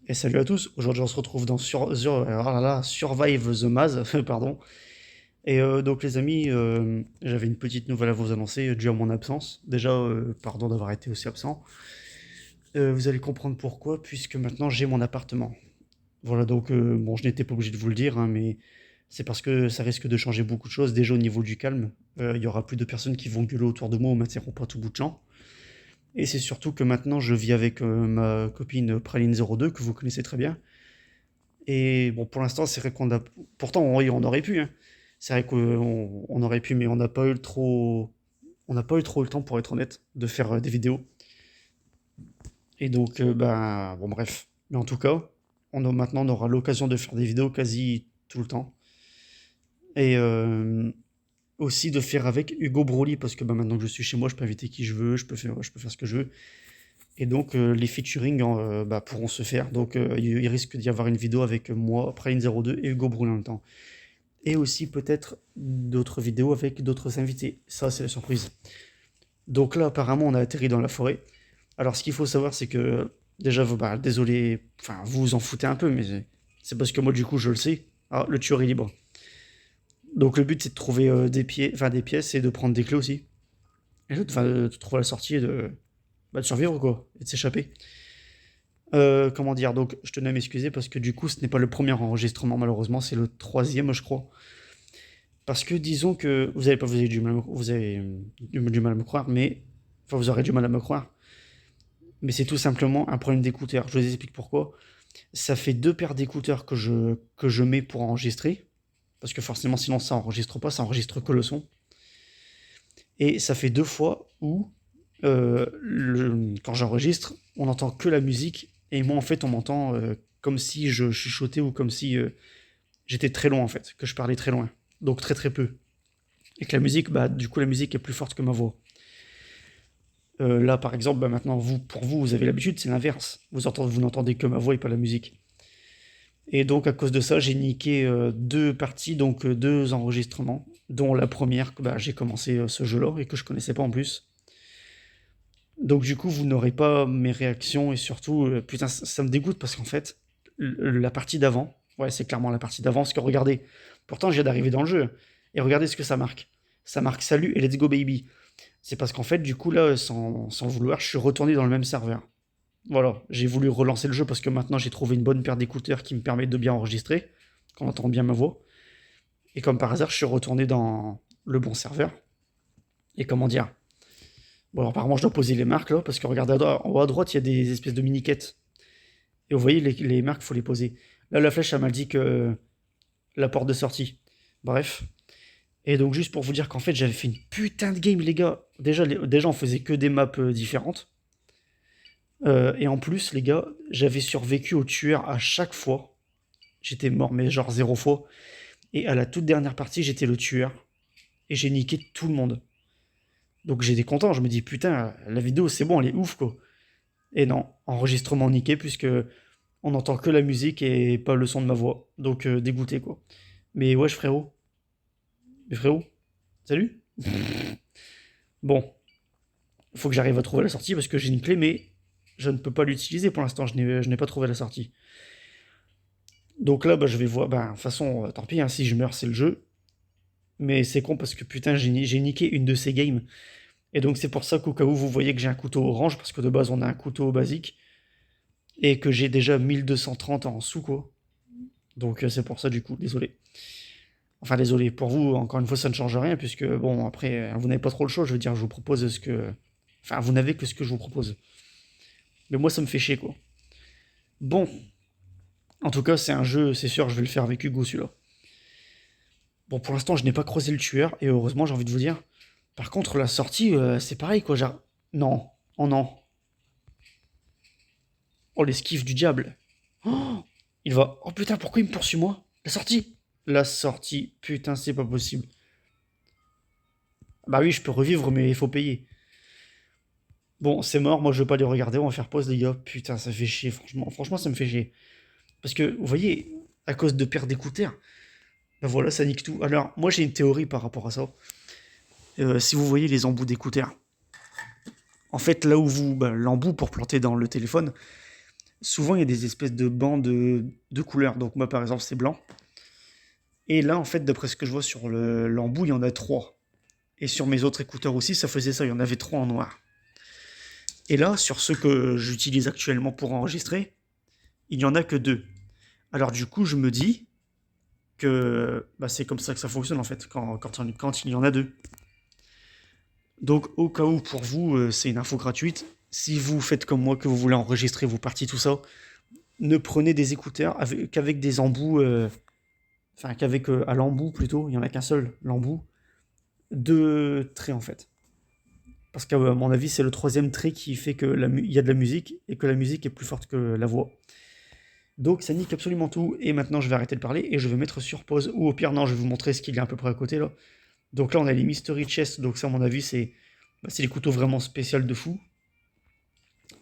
Et salut à tous, aujourd'hui on se retrouve dans Survive the Maze, pardon. Et donc les amis, j'avais une petite nouvelle à vous annoncer due à mon absence. Déjà, pardon d'avoir été aussi absent. Vous allez comprendre pourquoi, puisque maintenant j'ai mon appartement. Voilà, donc bon, je n'étais pas obligé de vous le dire, hein, mais c'est parce que ça risque de changer beaucoup de choses. Déjà au niveau du calme, il y aura plus de personnes qui vont gueuler autour de moi ou m'interrompre à tout bout de champ. Et c'est surtout que maintenant je vis avec ma copine Praline02, que vous connaissez très bien. Et bon, pour l'instant, c'est vrai qu'on a. Pourtant, on aurait pu, hein. C'est vrai qu'on aurait pu, mais on n'a pas eu trop. On n'a pas eu trop le temps, pour être honnête, de faire des vidéos. Et donc, ben, bon, bref. Mais en tout cas, maintenant, on aura l'occasion de faire des vidéos quasi tout le temps. Et aussi de faire avec Hugo Broly, parce que ben, maintenant que je suis chez moi, je peux inviter qui je veux, je peux faire ce que je veux. Et donc, les featuring bah, pourront se faire. Donc, il risque d'y avoir une vidéo avec moi, Prime02 et Hugo Broly en même temps. Et aussi peut-être d'autres vidéos avec d'autres invités. Ça, c'est la surprise. Donc là, apparemment, on a atterri dans la forêt. Alors, ce qu'il faut savoir, c'est que déjà, bah, désolé, enfin, vous vous en foutez un peu, mais c'est parce que moi, du coup, je le sais. Ah, le tueur est libre. Donc, le but, c'est de trouver des pièces et de prendre des clés aussi. Et de trouver la sortie et bah, de survivre, quoi, et de s'échapper. Comment dire, donc, je tenais à m'excuser parce que du coup, ce n'est pas le premier enregistrement, malheureusement, c'est le troisième, je crois. Parce que disons que vous avez du mal, vous avez du mal à me croire, mais enfin vous aurez du mal à me croire, mais c'est tout simplement un problème d'écouteurs. Je vous explique pourquoi. Ça fait deux paires d'écouteurs que je mets pour enregistrer, parce que forcément sinon ça enregistre pas, ça enregistre que le son. Et ça fait deux fois où quand j'enregistre, on n'entend que la musique et moi en fait on m'entend comme si je chuchotais ou comme si j'étais très loin en fait, que je parlais très loin, donc très très peu. Et que la musique, bah, du coup, la musique est plus forte que ma voix. Là, par exemple, bah, maintenant, pour vous, vous avez l'habitude, c'est l'inverse. Vous n'entendez que ma voix et pas la musique. Et donc, à cause de ça, j'ai niqué deux parties, donc deux enregistrements, dont la première que bah, j'ai commencé ce jeu-là et que je connaissais pas en plus. Donc, du coup, vous n'aurez pas mes réactions et surtout, putain, ça me dégoûte parce qu'en fait, la partie d'avant, ouais, c'est clairement la partie d'avant, parce que regardez, pourtant, je viens d'arriver dans le jeu et regardez ce que ça marque. Ça marque salut et let's go baby. C'est parce qu'en fait, du coup, là, sans le vouloir, je suis retourné dans le même serveur. Voilà, j'ai voulu relancer le jeu parce que maintenant j'ai trouvé une bonne paire d'écouteurs qui me permet de bien enregistrer, qu'on entend bien ma voix. Et comme par hasard, je suis retourné dans le bon serveur. Et comment dire. Bon, alors, apparemment, je dois poser les marques là, parce que regardez en haut à droite, il y a des espèces de mini-quêtes. Et vous voyez, les marques, il faut les poser. Là, la flèche, elle m'a dit que la porte de sortie. Bref. Et donc, juste pour vous dire qu'en fait, j'avais fait une putain de game, les gars. Déjà on faisait que des maps différentes. Et en plus, les gars, j'avais survécu au tueur à chaque fois. J'étais mort, mais genre zéro fois. Et à la toute dernière partie, j'étais le tueur. Et j'ai niqué tout le monde. Donc j'étais content, je me dis putain, la vidéo c'est bon, elle est ouf quoi. Et non, enregistrement niqué puisque on n'entend que la musique et pas le son de ma voix. Donc dégoûté quoi. Mais wesh frérot. Mais frérot, salut. Bon, il faut que j'arrive à trouver la sortie parce que j'ai une clé mais je ne peux pas l'utiliser pour l'instant, je n'ai pas trouvé la sortie. Donc là, bah, je vais voir. Bah, de toute façon, tant pis, hein, si je meurs, c'est le jeu. Mais c'est con parce que putain, j'ai niqué une de ces games. Et donc, c'est pour ça qu'au cas où vous voyez que j'ai un couteau orange, parce que de base, on a un couteau basique. Et que j'ai déjà 1230 en sous, quoi. Donc, c'est pour ça, du coup, désolé. Enfin, désolé. Pour vous, encore une fois, ça ne change rien, puisque, bon, après, vous n'avez pas trop le choix. Je veux dire, je vous propose ce que. Enfin, vous n'avez que ce que je vous propose. Mais moi, ça me fait chier, quoi. Bon, en tout cas, c'est un jeu, c'est sûr, je vais le faire avec Hugo, celui-là. Bon, pour l'instant, je n'ai pas croisé le tueur, et heureusement, j'ai envie de vous dire. Par contre, la sortie, c'est pareil, quoi. Genre... Non. Oh non. Oh, l'esquive du diable. Oh, il va... Oh putain, pourquoi il me poursuit, moi? La sortie. La sortie. Putain, c'est pas possible. Bah oui, je peux revivre, mais il faut payer. Bon, c'est mort, moi je veux pas les regarder, on va faire pause, les gars. Putain, ça fait chier, franchement. Franchement, ça me fait chier. Parce que, vous voyez, à cause de paires d'écouteurs, bah voilà, ça nique tout. Alors, moi j'ai une théorie par rapport à ça. Si vous voyez les embouts d'écouteurs, en fait, là où vous, bah, l'embout pour planter dans le téléphone, souvent il y a des espèces de bancs de couleurs. Donc moi par exemple c'est blanc. Et là en fait d'après ce que je vois sur l'embout il y en a trois. Et sur mes autres écouteurs aussi ça faisait ça, il y en avait trois en noir. Et là sur ceux que j'utilise actuellement pour enregistrer, il n'y en a que deux. Alors du coup je me dis que bah, c'est comme ça que ça fonctionne en fait quand il y en a deux. Donc au cas où pour vous c'est une info gratuite, si vous faites comme moi que vous voulez enregistrer vos parties tout ça, ne prenez des écouteurs qu'avec des embouts, enfin qu'avec à l'embout plutôt, il n'y en a qu'un seul, l'embout, deux traits en fait. Parce qu'à mon avis c'est le troisième trait qui fait que il y a de la musique et que la musique est plus forte que la voix. Donc ça nique absolument tout et maintenant je vais arrêter de parler et je vais mettre sur pause ou au pire non je vais vous montrer ce qu'il y a à peu près à côté là. Donc là on a les Mystery Chess, donc ça à mon avis c'est les couteaux vraiment spéciaux de fou.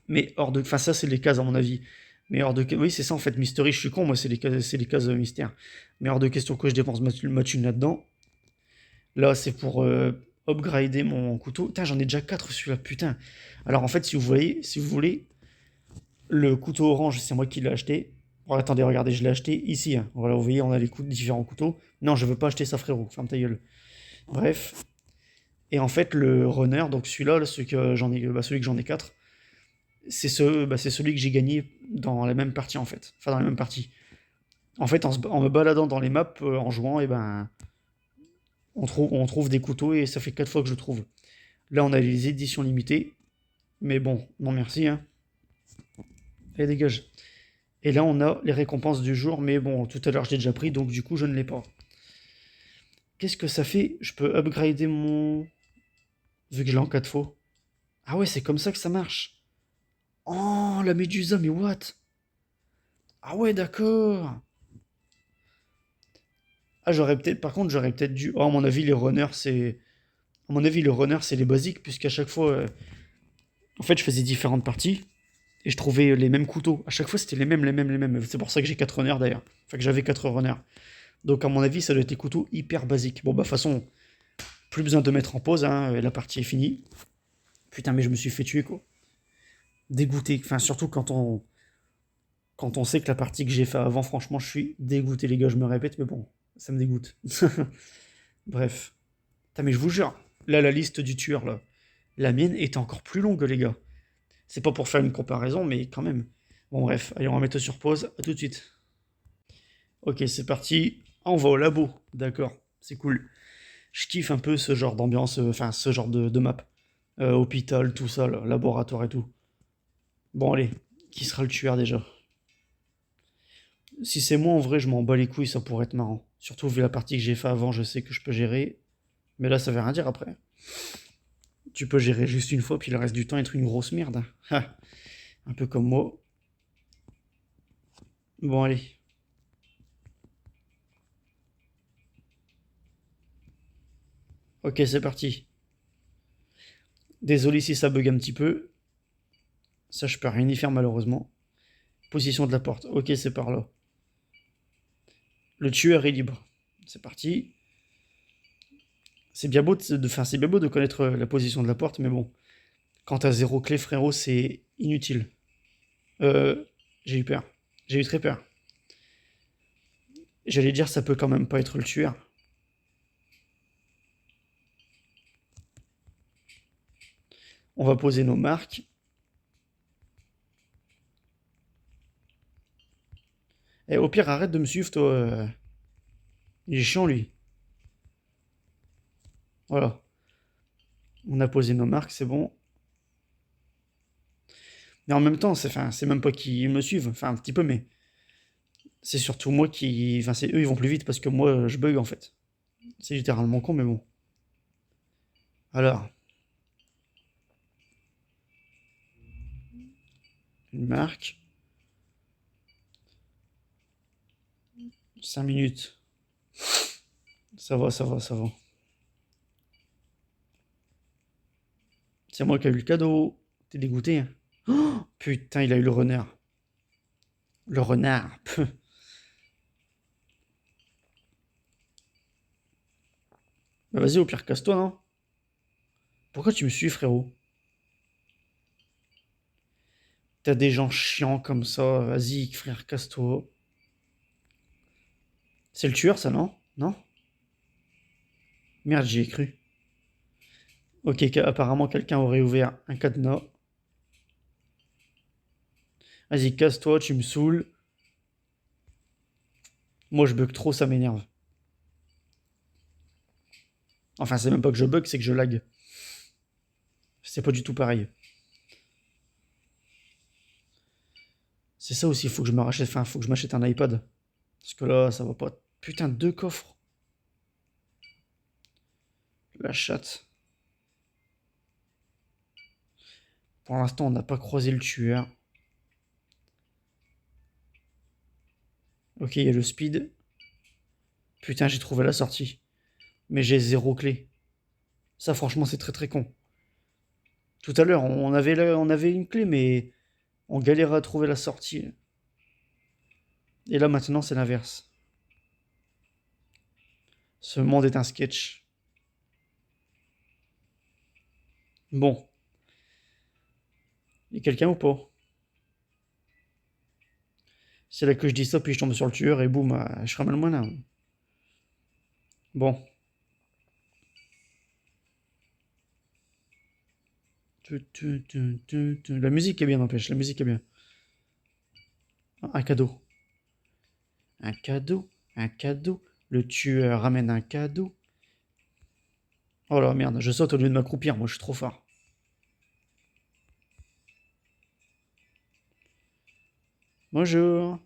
Mais hors de... Enfin, ça, c'est les cases, à mon avis. Mais hors de... Oui, c'est ça, en fait. Mystery, je suis con, moi, c'est les cases mystères. Mais hors de question que je dépense ma thune là-dedans. Là, c'est pour upgrader mon couteau. Putain, j'en ai déjà 4 celui-là, putain. Alors, en fait, si vous voulez, le couteau orange, c'est moi qui l'ai acheté. Bon, attendez, regardez, je l'ai acheté ici. Hein. Voilà, vous voyez, on a les différents couteaux. Non, je veux pas acheter ça, frérot. Ferme ta gueule. Bref. Et en fait, le runner, donc celui-là, celui que j'en ai, celui que j'en ai 4, c'est celui que j'ai gagné dans la même partie en fait. Enfin dans la même partie. En fait, en me baladant dans les maps, en jouant, et ben on trouve des couteaux et ça fait 4 fois que je trouve. Là, on a les éditions limitées, mais bon, non merci. Hein. Allez, dégage. Et là, on a les récompenses du jour, mais bon, tout à l'heure, je l'ai déjà pris, donc du coup, je ne l'ai pas. Qu'est-ce que ça fait? Je peux upgrader mon... Vu que je l'ai en 4 fois. Ah ouais, c'est comme ça que ça marche. Oh, la médusa, mais what? Ah ouais, d'accord. Ah, par contre, j'aurais peut-être dû. Oh, à mon avis, les runners, c'est. À mon avis, le runner, c'est les basiques, puisqu'à chaque fois. En fait, je faisais différentes parties et je trouvais les mêmes couteaux. À chaque fois, c'était les mêmes. C'est pour ça que j'ai 4 runners d'ailleurs. Enfin, que j'avais 4 runners. Donc, à mon avis, ça doit être des couteaux hyper basiques. Bon, bah, de toute façon, plus besoin de mettre en pause, hein, la partie est finie. Putain, mais je me suis fait tuer, quoi. Dégoûté. Enfin, surtout quand on sait que la partie que j'ai fait avant, franchement, je suis dégoûté, les gars, je me répète, mais bon, ça me dégoûte. Bref. Putain, mais je vous jure, là, la liste du tueur, là, la mienne est encore plus longue, les gars. C'est pas pour faire une comparaison, mais quand même. Bon, bref, allez, on va mettre sur pause. À tout de suite. Ok, c'est parti. Ah, on va au labo. D'accord, c'est cool. Je kiffe un peu ce genre d'ambiance, enfin, ce genre de map. Hôpital, tout ça, là, laboratoire et tout. Bon, allez, qui sera le tueur déjà? Si c'est moi, en vrai, je m'en bats les couilles, ça pourrait être marrant. Surtout vu la partie que j'ai fait avant, je sais que je peux gérer. Mais là, ça veut rien dire après. Tu peux gérer juste une fois, puis le reste du temps être une grosse merde. Ha, un peu comme moi. Bon, allez. Ok, c'est parti. Désolé si ça bug un petit peu. Ça, je peux rien y faire malheureusement. Position de la porte. Ok, c'est par là. Le tueur est libre. C'est parti. C'est bien beau c'est bien beau de connaître la position de la porte, mais bon. Quand t'as zéro clé, frérot, c'est inutile. Euh, j'ai eu peur. J'ai eu très peur. J'allais dire, ça peut quand même pas être le tueur. On va poser nos marques. Et au pire, arrête de me suivre, toi. Il est chiant, lui. Voilà. On a posé nos marques, c'est bon. Mais en même temps, c'est même pas qu'ils me suivent. Enfin, un petit peu, mais c'est surtout moi qui. Enfin, c'est eux, ils vont plus vite parce que moi, je bug en fait. C'est littéralement con, mais bon. Alors, une marque. 5 minutes. Ça va, ça va, ça va. C'est moi qui ai eu le cadeau. T'es dégoûté, hein? Oh, putain, il a eu le renard. Le renard. Peu. Bah vas-y, au pire, casse-toi, non? Pourquoi tu me suis, frérot? T'as des gens chiants comme ça. Vas-y, frère, casse-toi. C'est le tueur, ça, non? Non? Merde, j'y ai cru. Ok, apparemment, quelqu'un aurait ouvert un cadenas. Vas-y, casse-toi, tu me saoules. Moi, je bug trop, ça m'énerve. Enfin, c'est même pas que je bug, c'est que je lag. C'est pas du tout pareil. C'est ça aussi, faut que je me rachète, enfin, faut que je m'achète un iPad. Parce que là, ça va pas. Putain, 2 coffres. La chatte. Pour l'instant, on n'a pas croisé le tueur. Ok, il y a le speed. Putain, j'ai trouvé la sortie. Mais j'ai 0 clé. Ça, franchement, c'est très très con. Tout à l'heure, on avait une clé, mais on galérait à trouver la sortie. Et là, maintenant, c'est l'inverse. Ce monde est un sketch. Bon. Y a quelqu'un ou pas? C'est là que je dis ça, puis je tombe sur le tueur, et boum, je ramène le moins là. Bon. La musique est bien, n'empêche, la musique est bien. Un cadeau. Un cadeau, un cadeau. Le tueur ramène un cadeau. Oh là merde, je saute au lieu de m'accroupir, moi je suis trop fort. Bonjour.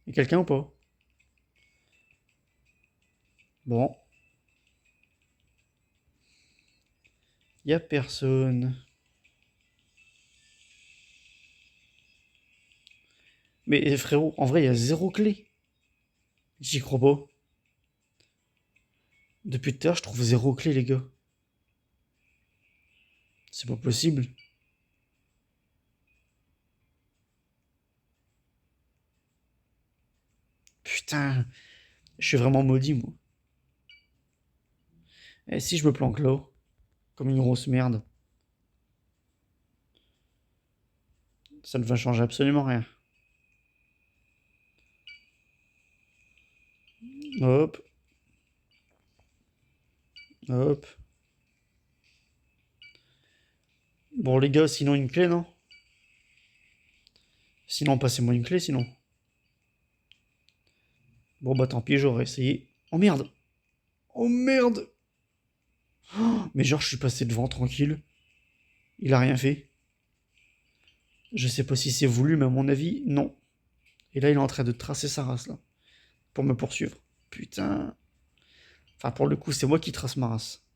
Y'a quelqu'un ou pas? Bon. Y'a personne. Mais frérot, en vrai, y'a 0 clé. J'y crois pas. Depuis tout à l'heure, je trouve 0 clé, les gars. C'est pas possible. Putain, je suis vraiment maudit, moi. Et si je me planque là, comme une grosse merde, ça ne va changer absolument rien. Hop, hop. Bon, les gars, sinon une clé, non? Sinon, passez-moi une clé, sinon. Bon, bah tant pis, j'aurais essayé. Oh merde! Oh merde! Oh, mais genre, je suis passé devant, tranquille. Il a rien fait. Je sais pas si c'est voulu, mais à mon avis, non. Et là, il est en train de tracer sa race, là. Pour me poursuivre. Putain. Enfin, pour le coup, c'est moi qui trace ma race.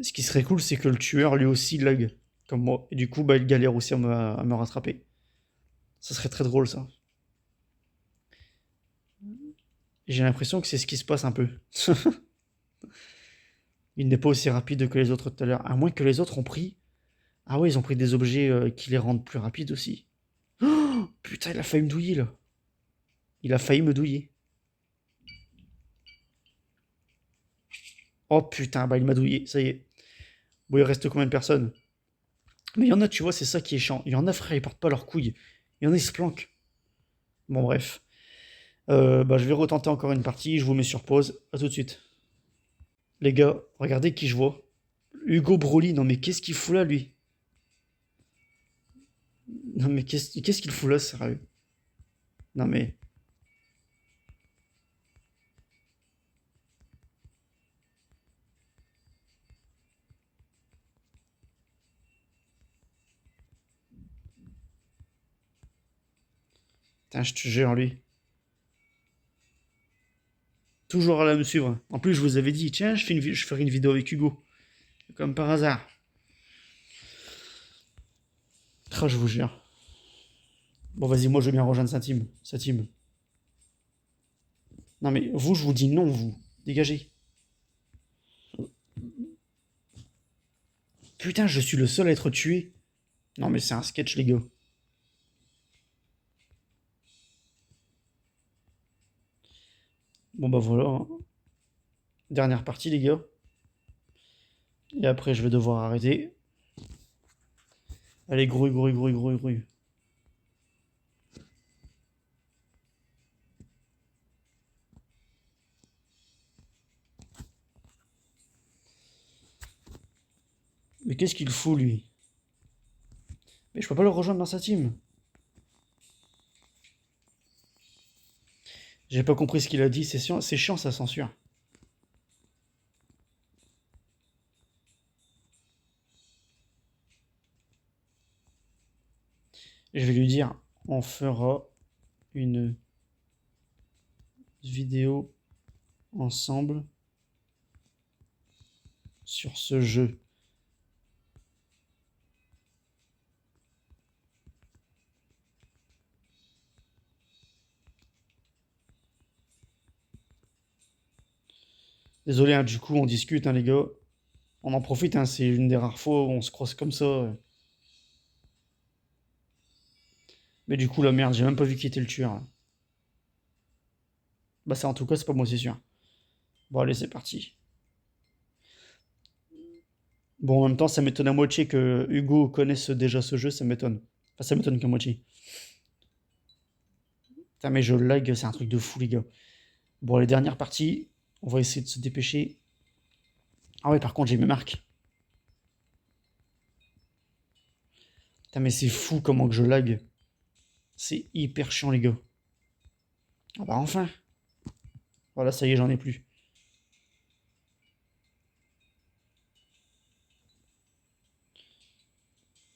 Ce qui serait cool, c'est que le tueur, lui aussi, lag. Comme moi. Et du coup, bah, il galère aussi à me rattraper. Ça serait très drôle, ça. Et j'ai l'impression que c'est ce qui se passe un peu. Il n'est pas aussi rapide que les autres tout à l'heure. À moins que les autres ont pris. Ah ouais, ils ont pris des objets qui les rendent plus rapides aussi. Oh, putain, il a failli me douiller, là. Il a failli me douiller. Oh putain, bah il m'a douillé, ça y est. Bon, il reste combien de personnes? Mais il y en a, tu vois, c'est ça qui est chiant. Il y en a, frère, ils portent pas leurs couilles. Il y en a, ils se planquent. Bon, bref. Bah, je vais retenter encore une partie. Je vous mets sur pause. À tout de suite. Les gars, regardez qui je vois. Hugo Broly, non mais qu'est-ce qu'il fout là, lui? Non mais qu'est-ce qu'il fout là, sérieux? Non mais... Putain, je te jure, lui. Toujours à la me suivre. En plus, je vous avais dit, tiens, je ferai une vidéo avec Hugo. Comme par hasard. Ah, je vous jure. Bon, vas-y, moi, je veux bien rejoindre sa team. Sa team. Non mais vous, je vous dis non, vous. Dégagez. Putain, je suis le seul à être tué. Non mais c'est un sketch, les gars. Bon bah voilà, hein. Dernière partie, les gars. Et après, je vais devoir arrêter. Allez, grouille, grouille, grouille, grouille, grouille. Mais qu'est-ce qu'il fout, lui? Mais je peux pas le rejoindre dans sa team. J'ai pas compris ce qu'il a dit, c'est chiant sa censure. Je vais lui dire, on fera une vidéo ensemble sur ce jeu. Désolé, hein, du coup, on discute, hein, les gars. On en profite, hein, c'est une des rares fois où on se croise comme ça. Mais du coup, la merde, j'ai même pas vu qui était le tueur, là. Bah ça, en tout cas, c'est pas moi, c'est sûr. Bon, allez, c'est parti. Bon, en même temps, ça m'étonne à moitié que Hugo connaisse déjà ce jeu, ça m'étonne. Enfin, ça m'étonne qu'à moitié. Putain, mais je lag, c'est un truc de fou, les gars. Bon, les dernières parties, on va essayer de se dépêcher. Ah ouais, par contre, j'ai mes marques. Putain, mais c'est fou comment que je lag. C'est hyper chiant, les gars. Ah bah enfin. Voilà, ça y est, j'en ai plus.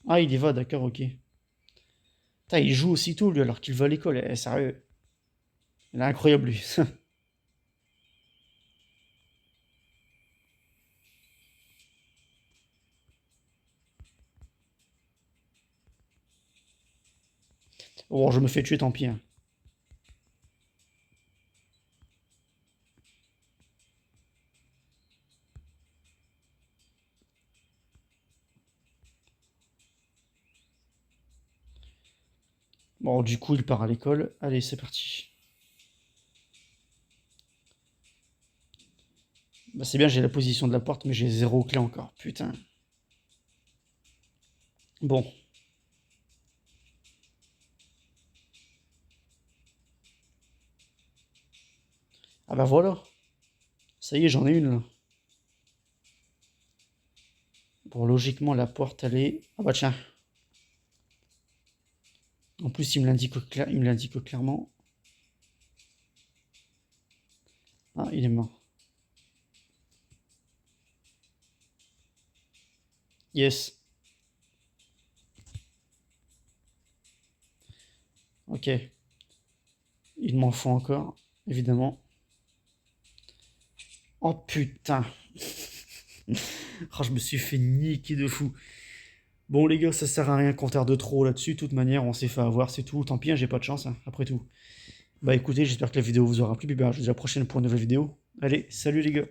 Ah, il y va, d'accord, ok. Putain, il joue aussitôt, lui, alors qu'il va à l'école. Eh, sérieux. Il est incroyable, lui. Bon, je me fais tuer, tant pis, hein. Bon, du coup, il part à l'école. Allez, c'est parti. Bah, c'est bien, j'ai la position de la porte, mais j'ai 0 clé encore. Putain. Bon. Ah bah voilà. Ça y est, j'en ai une, là. Bon, logiquement, la porte, elle est... Ah bah tiens. En plus, il me l'indique clairement. Ah, il est mort. Yes. Ok. Il m'en faut encore, évidemment. Oh putain. Oh, je me suis fait niquer de fou. Bon les gars, ça sert à rien qu'on tarde de trop là-dessus. De toute manière, on s'est fait avoir, c'est tout. Tant pis, hein, j'ai pas de chance, hein, après tout. Bah écoutez, j'espère que la vidéo vous aura plu. Puis bah, je vous dis à la prochaine pour une nouvelle vidéo. Allez, salut les gars.